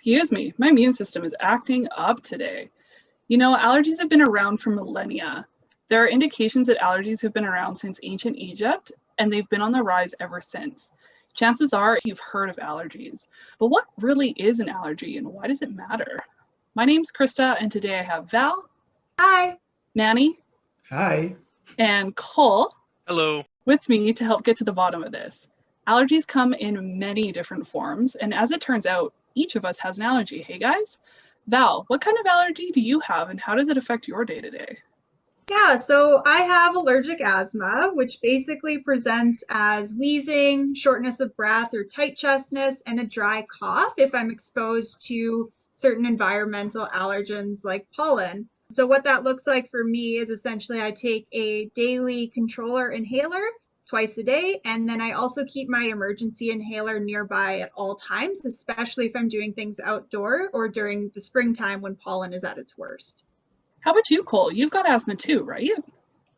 Excuse me, my immune system is acting up today. Allergies have been around for millennia. There are indications that allergies have been around since ancient Egypt, and they've been on the rise ever since. Chances are you've heard of allergies. But what really is an allergy and why does it matter? My name's Krista, and today I have Val, Hi. Manny, Hi. and Cole Hello. with me to help get to the bottom of this. Allergies come in many different forms, and as it turns out, each of us has an allergy. Hey guys? Val, what kind of allergy do you have and how does it affect your day-to-day? Yeah, so I have allergic asthma, which basically presents as wheezing, shortness of breath or tight chestness, and a dry cough if I'm exposed to certain environmental allergens like pollen. So what that looks like for me is essentially I take a daily controller inhaler twice a day, and then I also keep my emergency inhaler nearby at all times, especially if I'm doing things outdoor or during the springtime when pollen is at its worst. How about you, Cole? You've got asthma too, right?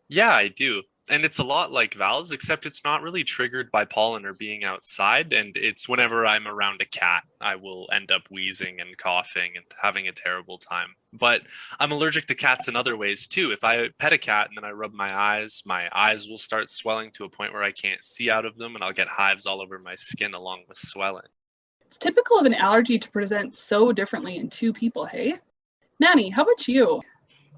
Yeah, I do. And it's a lot like Val's, except it's not really triggered by pollen or being outside. And it's whenever I'm around a cat, I will end up wheezing and coughing and having a terrible time. But I'm allergic to cats in other ways too. If I pet a cat and then I rub my eyes will start swelling to a point where I can't see out of them, and I'll get hives all over my skin along with swelling. It's typical of an allergy to present so differently in two people, hey? Manny, how about you?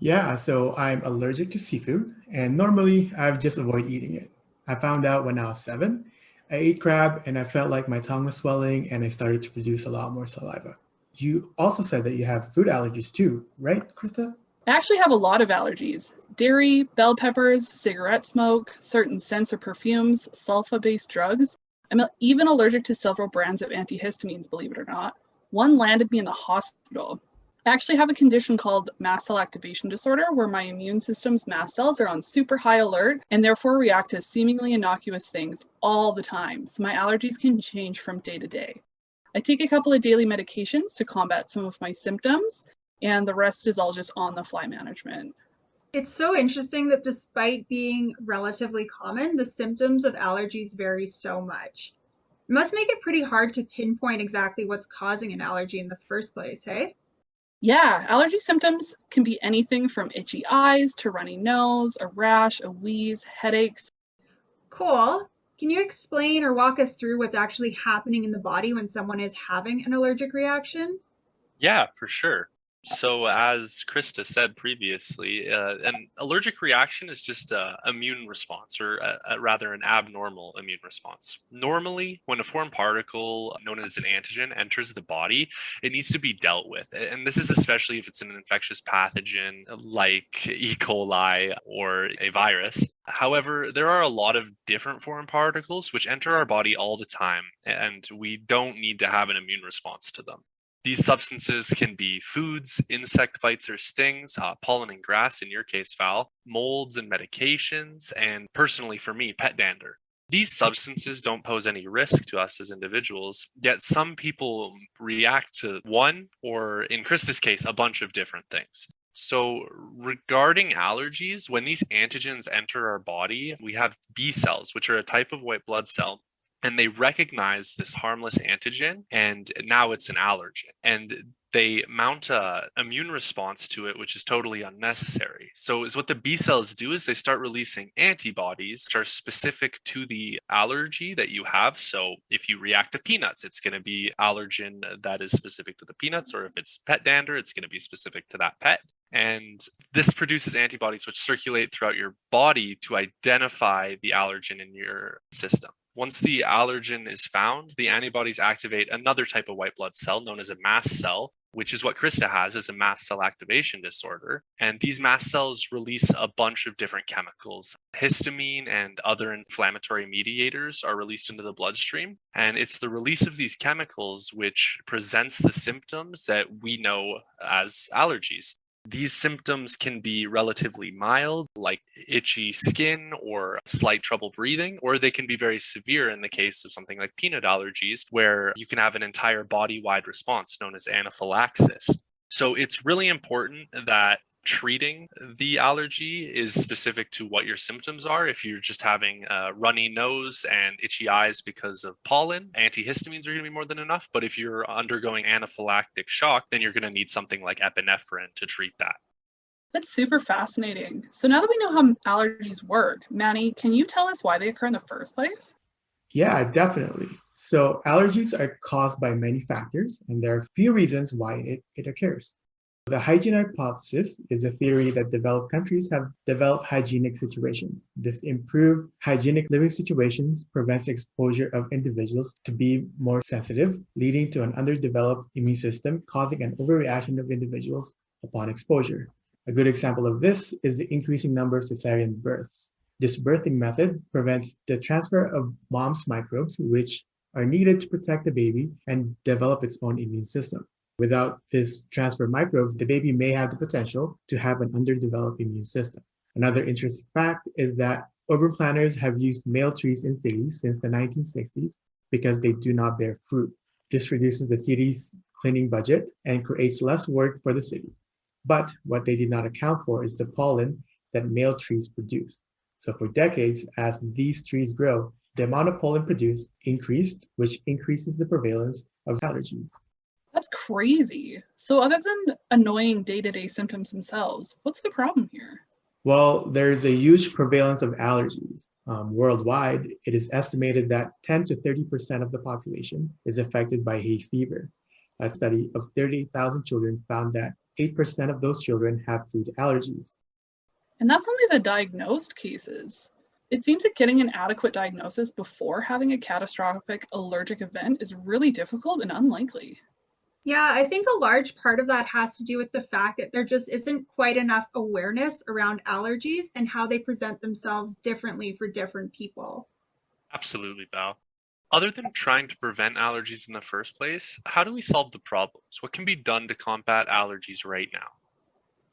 Yeah, so I'm allergic to seafood, and normally I just avoid eating it. I found out when I was 7. I ate crab, and I felt like my tongue was swelling, and I started to produce a lot more saliva. You also said that you have food allergies too, right, Krista? I actually have a lot of allergies. Dairy, bell peppers, cigarette smoke, certain scents or perfumes, sulfa-based drugs. I'm even allergic to several brands of antihistamines, believe it or not. One landed me in the hospital. I actually have a condition called mast cell activation disorder where my immune system's mast cells are on super high alert and therefore react to seemingly innocuous things all the time. So my allergies can change from day to day. I take a couple of daily medications to combat some of my symptoms, and the rest is all just on the fly management. It's so interesting that despite being relatively common, the symptoms of allergies vary so much. It must make it pretty hard to pinpoint exactly what's causing an allergy in the first place, hey? Yeah, allergy symptoms can be anything from itchy eyes to runny nose, a rash, a wheeze, headaches. Cool. Can you explain or walk us through what's actually happening in the body when someone is having an allergic reaction? Yeah, for sure. So, as Krista said previously, an allergic reaction is just an immune response, or rather an abnormal immune response. Normally, when a foreign particle known as an antigen enters the body, it needs to be dealt with. And this is especially if it's an infectious pathogen like E. coli or a virus. However, there are a lot of different foreign particles which enter our body all the time, and we don't need to have an immune response to them. These substances can be foods, insect bites or stings, pollen and grass, in your case, Val, molds and medications, and personally for me, pet dander. These substances don't pose any risk to us as individuals, yet some people react to one, or in Krista's case, a bunch of different things. So, regarding allergies, when these antigens enter our body, we have B cells, which are a type of white blood cell, and they recognize this harmless antigen, and now it's an allergen. And they mount a immune response to it, which is totally unnecessary. So is what the B cells do is they start releasing antibodies which are specific to the allergy that you have. So if you react to peanuts, it's going to be allergen that is specific to the peanuts, or if it's pet dander, it's going to be specific to that pet. And this produces antibodies which circulate throughout your body to identify the allergen in your system. Once the allergen is found, the antibodies activate another type of white blood cell known as a mast cell, which is what Krista has, is a mast cell activation disorder. And these mast cells release a bunch of different chemicals. Histamine and other inflammatory mediators are released into the bloodstream. And it's the release of these chemicals which presents the symptoms that we know as allergies. These symptoms can be relatively mild, like itchy skin or slight trouble breathing, or they can be very severe in the case of something like peanut allergies, where you can have an entire body-wide response known as anaphylaxis. So it's really important that Treating the allergy is specific to what your symptoms are. If you're just having a runny nose and itchy eyes because of pollen, antihistamines are going to be more than enough. But if you're undergoing anaphylactic shock, then you're going to need something like epinephrine to treat that. That's super fascinating. So now that we know how allergies work, Manny, can you tell us why they occur in the first place? Yeah, definitely. So allergies are caused by many factors, and there are a few reasons why it occurs. The hygiene hypothesis is a theory that developed countries have developed hygienic situations. This improved hygienic living situations prevents exposure of individuals to be more sensitive, leading to an underdeveloped immune system, causing an overreaction of individuals upon exposure. A good example of this is the increasing number of cesarean births. This birthing method prevents the transfer of mom's microbes, which are needed to protect the baby and develop its own immune system. Without this transfer of microbes, the baby may have the potential to have an underdeveloped immune system. Another interesting fact is that urban planners have used male trees in cities since the 1960s because they do not bear fruit. This reduces the city's cleaning budget and creates less work for the city. But what they did not account for is the pollen that male trees produce. So for decades, as these trees grow, the amount of pollen produced increased, which increases the prevalence of allergies. That's crazy. So other than annoying day-to-day symptoms themselves, what's the problem here? Well, there's a huge prevalence of allergies. Worldwide, it is estimated that 10 to 30% of the population is affected by hay fever. A study of 38,000 children found that 8% of those children have food allergies. And that's only the diagnosed cases. It seems that getting an adequate diagnosis before having a catastrophic allergic event is really difficult and unlikely. Yeah, I think a large part of that has to do with the fact that there just isn't quite enough awareness around allergies and how they present themselves differently for different people. Absolutely, Val. Other than trying to prevent allergies in the first place, how do we solve the problems? What can be done to combat allergies right now?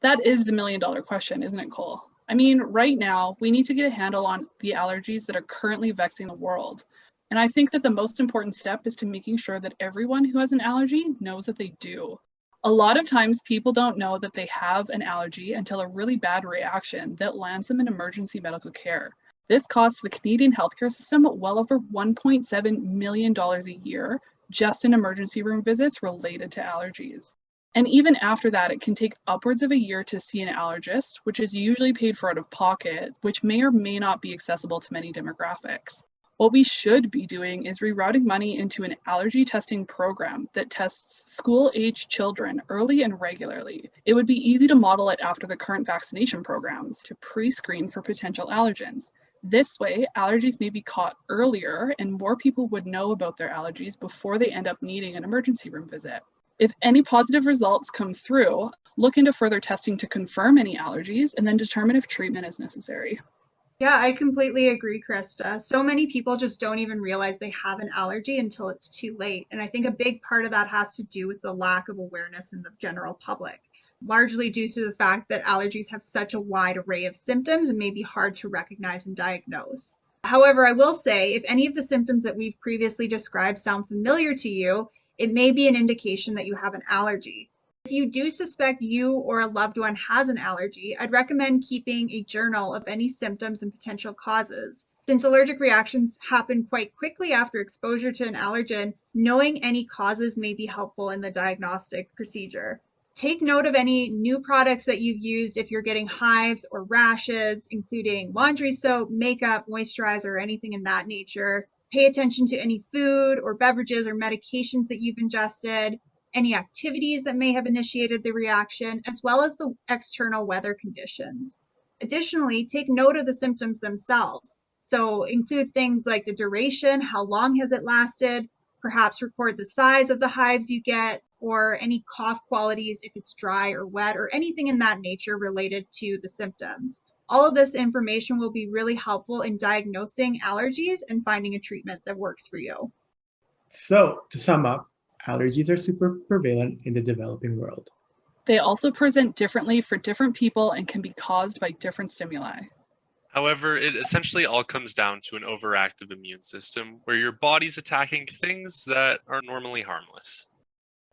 That is the million-dollar question, isn't it, Cole? I mean, right now, we need to get a handle on the allergies that are currently vexing the world. And I think that the most important step is to making sure that everyone who has an allergy knows that they do. A lot of times, people don't know that they have an allergy until a really bad reaction that lands them in emergency medical care. This costs the Canadian healthcare system well over $1.7 million a year just in emergency room visits related to allergies. And even after that, it can take upwards of a year to see an allergist, which is usually paid for out of pocket, which may or may not be accessible to many demographics. What we should be doing is rerouting money into an allergy testing program that tests school-age children early and regularly. It would be easy to model it after the current vaccination programs to pre-screen for potential allergens. This way, allergies may be caught earlier and more people would know about their allergies before they end up needing an emergency room visit. If any positive results come through, look into further testing to confirm any allergies and then determine if treatment is necessary. Yeah, I completely agree, Krista. So many people just don't even realize they have an allergy until it's too late. And I think a big part of that has to do with the lack of awareness in the general public, largely due to the fact that allergies have such a wide array of symptoms and may be hard to recognize and diagnose. However, I will say if any of the symptoms that we've previously described sound familiar to you, it may be an indication that you have an allergy. If you do suspect you or a loved one has an allergy, I'd recommend keeping a journal of any symptoms and potential causes. Since allergic reactions happen quite quickly after exposure to an allergen, knowing any causes may be helpful in the diagnostic procedure. Take note of any new products that you've used if you're getting hives or rashes, including laundry soap, makeup, moisturizer, or anything in that nature. Pay attention to any food or beverages or medications that you've ingested, any activities that may have initiated the reaction, as well as the external weather conditions. Additionally, take note of the symptoms themselves. So include things like the duration, how long has it lasted, perhaps record the size of the hives you get, or any cough qualities if it's dry or wet, or anything in that nature related to the symptoms. All of this information will be really helpful in diagnosing allergies and finding a treatment that works for you. So to sum up, allergies are super prevalent in the developing world. They also present differently for different people and can be caused by different stimuli. However, it essentially all comes down to an overactive immune system where your body's attacking things that are normally harmless.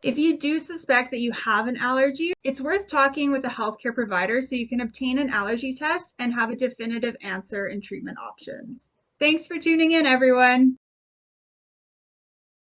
If you do suspect that you have an allergy, it's worth talking with a healthcare provider so you can obtain an allergy test and have a definitive answer and treatment options. Thanks for tuning in, everyone.